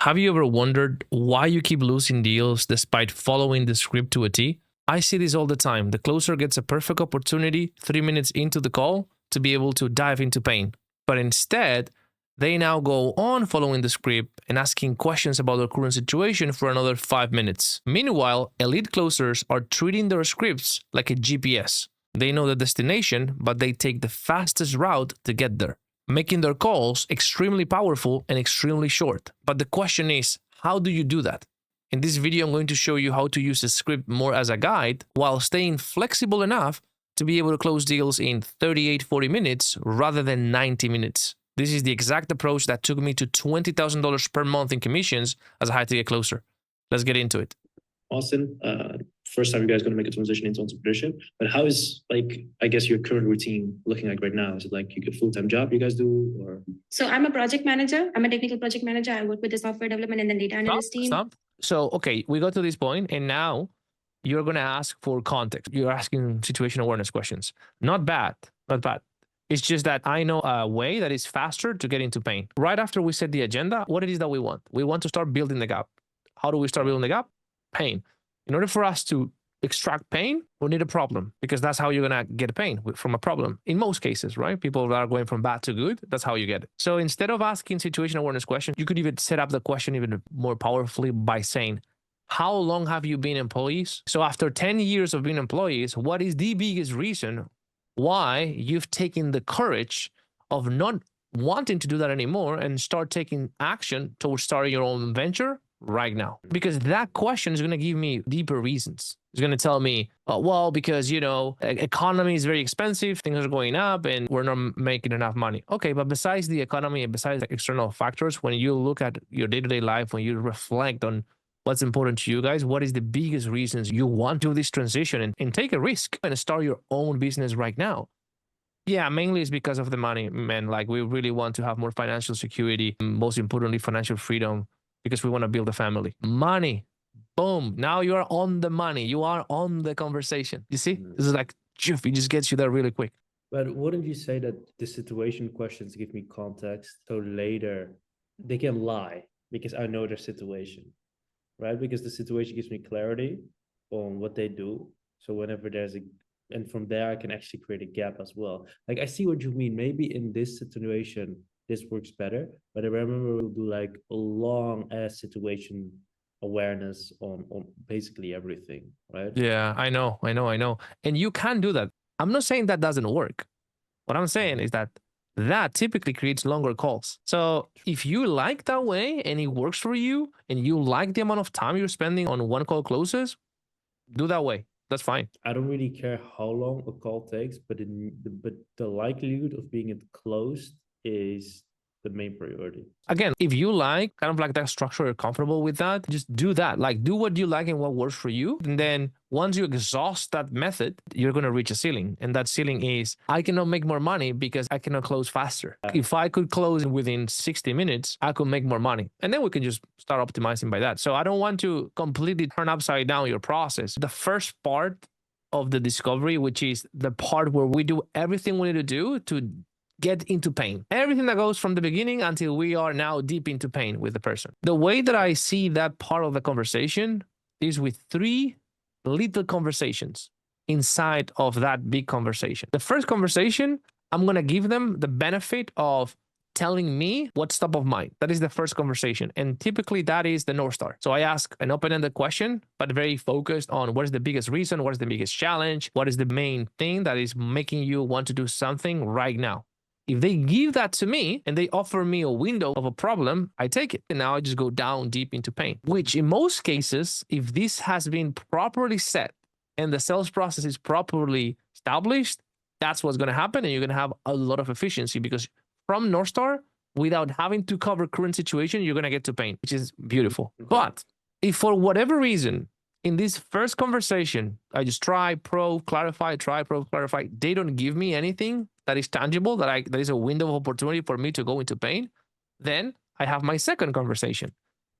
Have you ever wondered why you keep losing deals despite following the script to a T? I see this all the time. The closer gets a perfect opportunity 3 minutes into the call to be able to dive into pain. But instead, they now go on following the script and asking questions about their current situation for another 5 minutes. Meanwhile, elite closers are treating their scripts like a GPS. They know the destination, but they take the fastest route to get there, making their calls extremely powerful and extremely short. But the question is, how do you do that? In this video, I'm going to show you how to use the script more as a guide while staying flexible enough to be able to close deals in 38-40 minutes rather than 90 minutes. This is the exact approach that took me to $20,000 per month in commissions as a high-ticket closer. Let's get into it. Austin, first time you guys going to make a transition into entrepreneurship, but how is, I guess your current routine looking like right now? Is it like you get a full-time job you guys do, or? So I'm a project manager. I'm a technical project manager. I work with the software development and the data analyst team. So, okay, we got to this point and now you're going to ask for context. You're asking situation awareness questions. Not bad, not bad. It's just that I know a way that is faster to get into pain. Right after we set the agenda, what it is that we want. We want to start building the gap. How do we start building the gap? Pain. In order for us to extract pain, we need a problem, because that's how you're going to get pain, from a problem. In most cases, right? People that are going from bad to good, that's how you get it. So instead of asking situation awareness questions, you could even set up the question even more powerfully by saying, how long have you been employees? So after 10 years of being employees, what is the biggest reason why you've taken the courage of not wanting to do that anymore and start taking action towards starting your own venture right now? Because that question is going to give me deeper reasons. It's going to tell me, well, because, you know, economy is very expensive, things are going up and we're not making enough money. Okay, but besides the economy and besides the external factors, when you look at your day-to-day life, when you reflect on what's important to you guys, what is the biggest reasons you want to do this transition and take a risk and start your own business right now? Yeah, mainly it's because of the money, man. Like, we really want to have more financial security, most importantly, financial freedom, because we want to build a family. Money, boom. Now you are on the money. You are on the conversation. You see, this is like, it just gets you there really quick. But wouldn't you say that the situation questions give me context so later they can lie because I know their situation, right? Because the situation gives me clarity on what they do. So whenever there's and from there I can actually create a gap as well. Like, I see what you mean. Maybe in this situation, this works better, but I remember we'll do like a long ass situation awareness on basically everything, right? Yeah, I know. And you can do that. I'm not saying that doesn't work. What I'm saying is that typically creates longer calls. So if you like that way and it works for you and you like the amount of time you're spending on one call closes, do that way. That's fine. I don't really care how long a call takes, but the likelihood of being it closed is the main priority. Again, if you like kind of like that structure, you're comfortable with that, just do that. Like, do what you like and what works for you. And then once you exhaust that method, you're going to reach a ceiling. And that ceiling is, I cannot make more money because I cannot close faster. If I could close within 60 minutes, I could make more money. And then we can just start optimizing by that. So I don't want to completely turn upside down your process. The first part of the discovery, which is the part where we do everything we need to do to get into pain. Everything that goes from the beginning until we are now deep into pain with the person. The way that I see that part of the conversation is with 3 little conversations inside of that big conversation. The first conversation, I'm going to give them the benefit of telling me what's top of mind. That is the first conversation. And typically that is the North Star. So I ask an open-ended question, but very focused on what is the biggest reason, what is the biggest challenge, what is the main thing that is making you want to do something right now. If they give that to me and they offer me a window of a problem, I take it. And now I just go down deep into pain, which in most cases, if this has been properly set and the sales process is properly established, that's what's going to happen. And you're going to have a lot of efficiency, because from North Star, without having to cover current situation, you're going to get to pain, which is beautiful. But if for whatever reason, in this first conversation, I just try, probe, clarify, they don't give me anything that is tangible, that is a window of opportunity for me to go into pain, then I have my second conversation.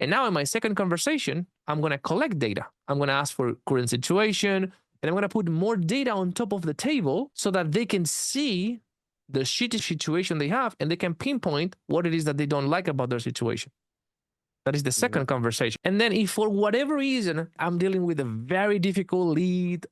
And now in my second conversation, I'm going to collect data. I'm going to ask for current situation, and I'm going to put more data on top of the table so that they can see the shitty situation they have and they can pinpoint what it is that they don't like about their situation. That is the second conversation. And then if for whatever reason I'm dealing with a very difficult lead,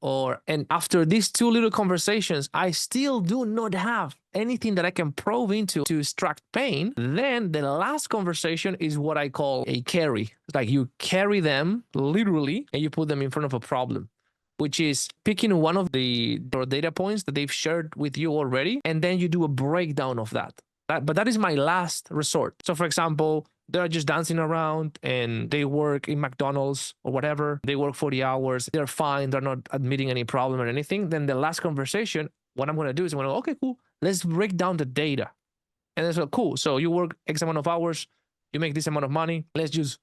and after these two little conversations, I still do not have anything that I can probe into to extract pain, then the last conversation is what I call a carry. It's like you carry them literally and you put them in front of a problem, which is picking one of the data points that they've shared with you already, and then you do a breakdown of that. But that is my last resort. So for example, they're just dancing around and they work in McDonald's or whatever. They work 40 hours. They're fine. They're not admitting any problem or anything. Then the last conversation, what I'm going to do is I'm going to go, okay, cool. Let's break down the data. And it's like, cool. So you work X amount of hours. You make this amount of money. Let's just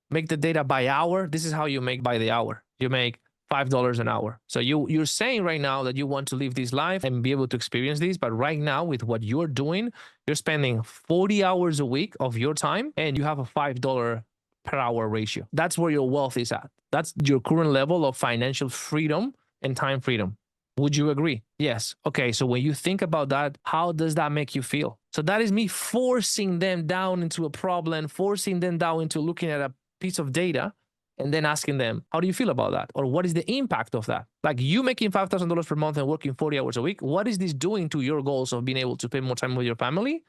make the data by hour. This is how you make by the hour. You make $5 an hour. So you're saying right now that you want to live this life and be able to experience this, but right now with what you're doing, you're spending 40 hours a week of your time and you have a $5 per hour ratio. That's where your wealth is at. That's your current level of financial freedom and time freedom. Would you agree? Yes. Okay. So when you think about that, how does that make you feel? So that is me forcing them down into a problem, forcing them down into looking at a piece of data, and then asking them, how do you feel about that? Or what is the impact of that? Like you making $5,000 per month and working 40 hours a week, what is this doing to your goals of being able to spend more time with your family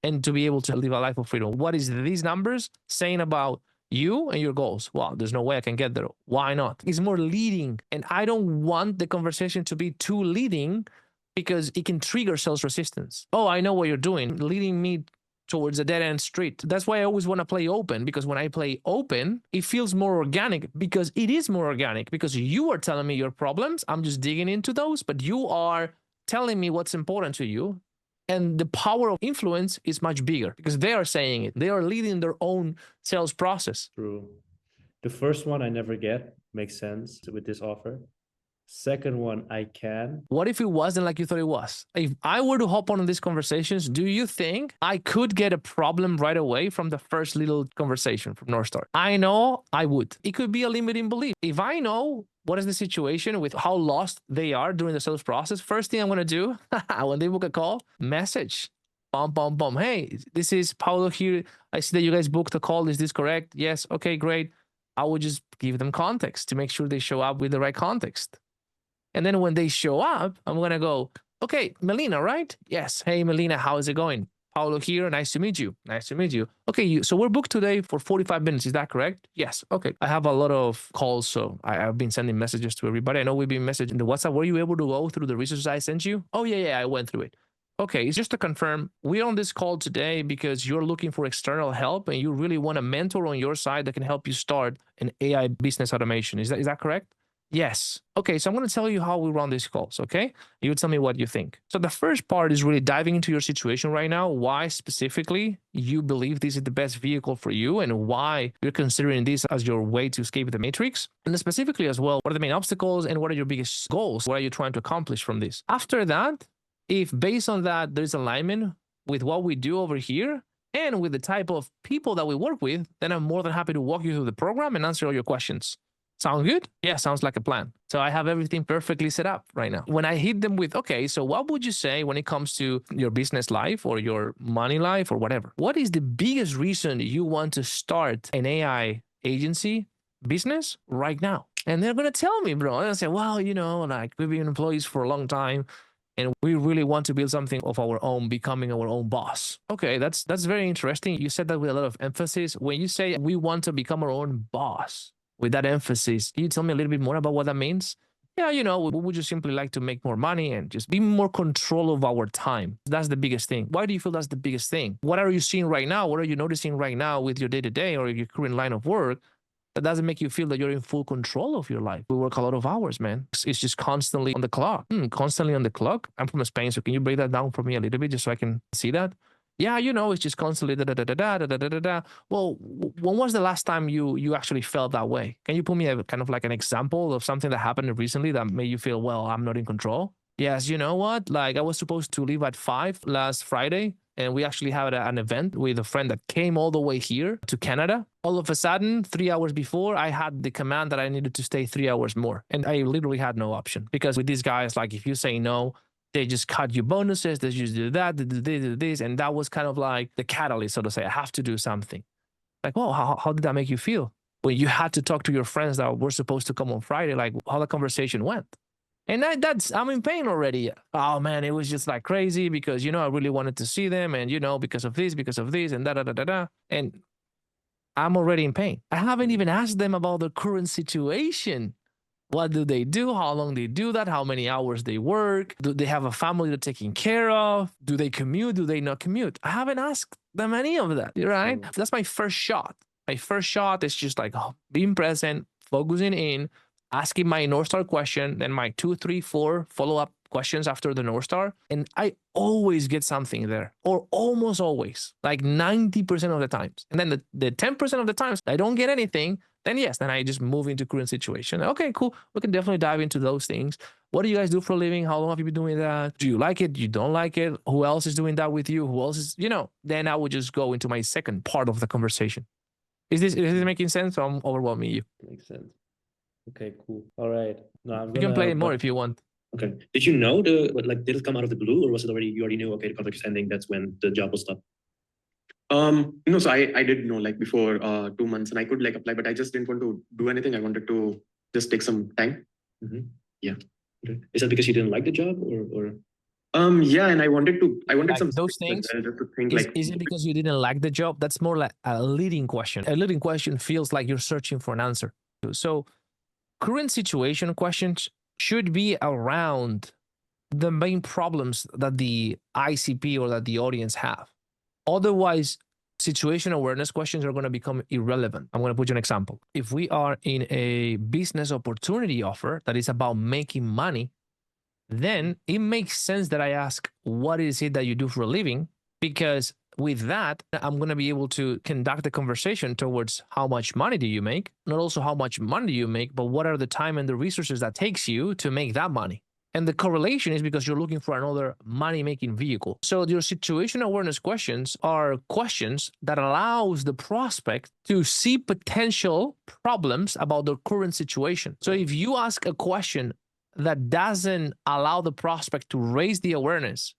and to be able to live a life of freedom? What is these numbers saying about you and your goals? Well, there's no way I can get there. Why not? It's more leading. And I don't want the conversation to be too leading because it can trigger sales resistance. Oh, I know what you're doing, leading me towards a dead-end street. That's why I always want to play open, because when I play open, it feels more organic, because it is more organic, because you are telling me your problems. I'm just digging into those, but you are telling me what's important to you. And the power of influence is much bigger because they are saying it. They are leading their own sales process. True. The first one I never get, makes sense with this offer. Second one, I can. What if it wasn't like you thought it was? If I were to hop on these conversations, do you think I could get a problem right away from the first little conversation from North Star? I know I would. It could be a limiting belief. If I know what is the situation with how lost they are during the sales process, first thing I'm going to do when they book a call, message. Bum, bum, bum. Hey, this is Paulo here. I see that you guys booked a call. Is this correct? Yes. Okay, great. I would just give them context to make sure they show up with the right context. And then when they show up, I'm going to go, okay, Melina, right? Yes. Hey, Melina, how is it going? Paulo here. Nice to meet you. Nice to meet you. Okay, so we're booked today for 45 minutes. Is that correct? Yes. Okay. I have a lot of calls, so I've been sending messages to everybody. I know we've been messaging the WhatsApp. Were you able to go through the resources I sent you? Oh, yeah, I went through it. Okay, it's just to confirm, we're on this call today because you're looking for external help and you really want a mentor on your side that can help you start an AI business automation. Is that correct? Yes. Okay, so I'm going to tell you how we run these calls, okay? You tell me what you think. So the first part is really diving into your situation right now, why specifically you believe this is the best vehicle for you and why you're considering this as your way to escape the matrix. And then specifically as well, what are the main obstacles and what are your biggest goals? What are you trying to accomplish from this? After that, if based on that, there's alignment with what we do over here and with the type of people that we work with, then I'm more than happy to walk you through the program and answer all your questions. Sound good? Yeah, sounds like a plan. So I have everything perfectly set up right now. When I hit them with, okay, so what would you say when it comes to your business life or your money life or whatever? What is the biggest reason you want to start an AI agency business right now? And they're going to tell me, bro. And I say, well, like we've been employees for a long time and we really want to build something of our own, becoming our own boss. Okay, that's very interesting. You said that with a lot of emphasis. When you say we want to become our own boss, with that emphasis, can you tell me a little bit more about what that means? Yeah, we would just simply like to make more money and just be more control of our time. That's the biggest thing. Why do you feel that's the biggest thing? What are you seeing right now? What are you noticing right now with your day-to-day or your current line of work that doesn't make you feel that you're in full control of your life? We work a lot of hours, man. It's just constantly on the clock. Constantly on the clock? I'm from Spain, so can you break that down for me a little bit just so I can see that? Yeah, it's just constantly da-da-da-da-da-da-da-da-da. Well, when was the last time you actually felt that way? Can you put me a kind of like an example of something that happened recently that made you feel, well, I'm not in control? Yes, you know what? Like I was supposed to leave at 5 last Friday, and we actually had an event with a friend that came all the way here to Canada. All of a sudden, 3 hours before, I had the command that I needed to stay 3 hours more. And I literally had no option because with these guys, like if you say no, they just cut you bonuses, they just do that, they do this. And that was kind of like the catalyst, so to say. I have to do something. Like, oh, how did that make you feel? When you had to talk to your friends that were supposed to come on Friday, like how the conversation went. And I'm in pain already. Oh man, it was just like crazy because, I really wanted to see them and, because of this and da da da da da. And I'm already in pain. I haven't even asked them about the current situation. What do they do? How long they do that? How many hours they work? Do they have a family they're taking care of? Do they commute? Do they not commute? I haven't asked them any of that, right? That's my first shot. My first shot is just like being present, focusing in, asking my North Star question, then my 2, 3, 4 follow-up questions after the North Star. And I always get something there, or almost always, like 90% of the times. And then the 10% of the times I don't get anything, then yes, then I just move into current situation. Okay, cool. We can definitely dive into those things. What do you guys do for a living? How long have you been doing that? Do you like it? You don't like it? Who else is doing that with you? Who else is, then I would just go into my second part of the conversation. Is this making sense? Or I'm overwhelming you? Makes sense. Okay, cool. All right. No, You can play it more if you want. Okay. Did you know did it come out of the blue, or was it you already knew, okay, the contract is ending, that's when the job will stop? No, so I did know like before 2 months, and I could like apply, but I just didn't want to do anything. I wanted to just take some time. Yeah. Okay. Is that because you didn't like the job, or? Yeah, and I wanted Like some those space things. as well, just to think Is it because you didn't like the job? That's more like a leading question. A leading question feels like you're searching for an answer. So current situation questions should be around the main problems that the ICP or that the audience have. Otherwise, situation awareness questions are going to become irrelevant. I'm going to put you an example. If we are in a business opportunity offer that is about making money, then it makes sense that I ask, what is it that you do for a living? Because with that, I'm going to be able to conduct the conversation towards how much money do you make? Not also how much money do you make, but what are the time and the resources that takes you to make that money? And the correlation is because you're looking for another money-making vehicle. So your situation awareness questions are questions that allows the prospect to see potential problems about their current situation. So if you ask a question that doesn't allow the prospect to raise the awareness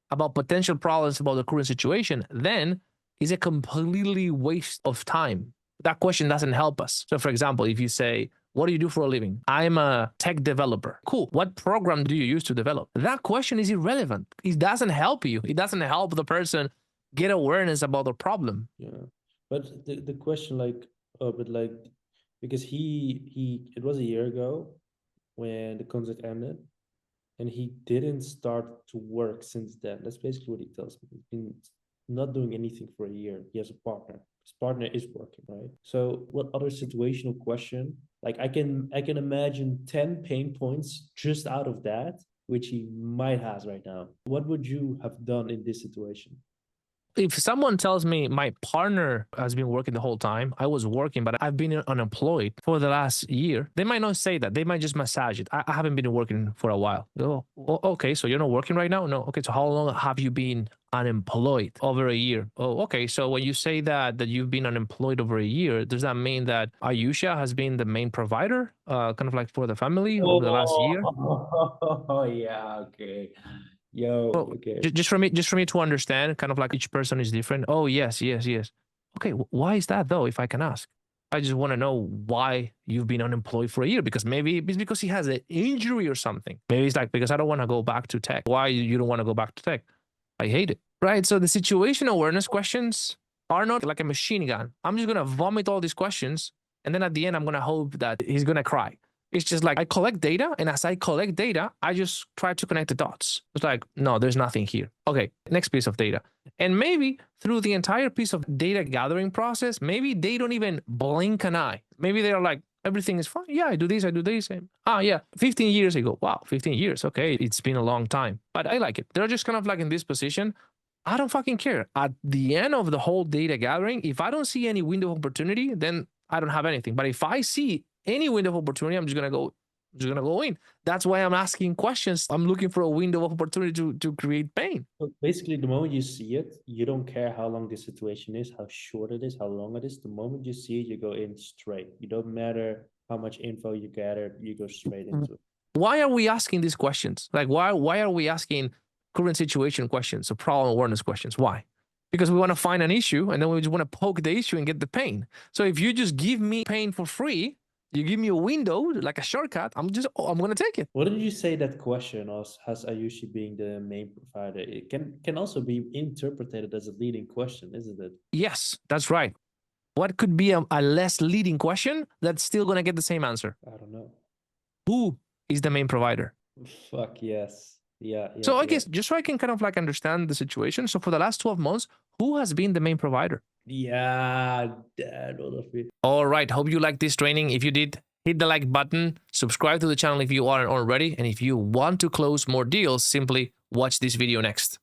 about potential problems about the current situation, then it's a completely waste of time. That question doesn't help us. So for example, if you say, what do you do for a living? I'm a tech developer. Cool. What program do you use to develop? That question is irrelevant. It doesn't help you. It doesn't help the person get awareness about the problem. Yeah. But the question because it was a year ago when the contract ended, and he didn't start to work since then. That's basically what he tells me. He's been not doing anything for a year. He has a partner. His partner is working, right? So what other situational question? Like I can imagine 10 pain points just out of that, which he might have right now. What would you have done in this situation? If someone tells me my partner has been working the whole time, I was working, but I've been unemployed for the last year, they might not say that. They might just massage it. I haven't been working for a while. Oh, okay. So you're not working right now? No. Okay. So how long have you been unemployed? Over a year. Oh, okay. So when you say that you've been unemployed over a year, does that mean that Ayusha has been the main provider, kind of like for the family over the last year? Oh, yeah. Okay. Yo, Well, okay. just for me to understand, kind of like each person is different. Oh, yes. Okay, why is that though, if I can ask? I just want to know why you've been unemployed for a year, because maybe it's because he has an injury or something. Maybe it's like, because I don't want to go back to tech. Why you don't want to go back to tech? I hate it. Right? So the situation awareness questions are not like a machine gun. I'm just going to vomit all these questions. And then at the end, I'm going to hope that he's going to cry. It's just like I collect data, and as I collect data, I just try to connect the dots. It's like, no, there's nothing here. Okay, next piece of data. And maybe through the entire piece of data gathering process, maybe they don't even blink an eye. Maybe they're like, everything is fine. Yeah, I do this. And, yeah, 15 years ago. Wow, 15 years. Okay, it's been a long time. But I like it. They're just kind of like in this position. I don't fucking care. At the end of the whole data gathering, if I don't see any window of opportunity, then I don't have anything. But if I see any window of opportunity, I'm just gonna go in. That's why I'm asking questions. I'm looking for a window of opportunity to create pain. So basically, the moment you see it, you don't care how long the situation is, how short it is, how long it is. The moment you see it, you go in straight. You don't matter how much info you gather, you go straight into it. Why are we asking these questions? Like, why are we asking current situation questions or problem awareness questions? Why? because we want to find an issue and then we just want to poke the issue and get the pain. So if you just give me pain for free, you give me a window like a shortcut, I'm going to take it. Wouldn't you say that question has Ayushi being the main provider? It can also be interpreted as a leading question, isn't it? Yes, that's right. What could be a less leading question that's still going to get the same answer? I don't know. Who is the main provider? Fuck yes. Yeah. So I guess just so I can kind of like understand the situation. So for the last 12 months, who has been the main provider? Yeah, Dad, all of it. All right. Hope you liked this training. If you did, hit the like button, subscribe to the channel if you aren't already. And if you want to close more deals, simply watch this video next.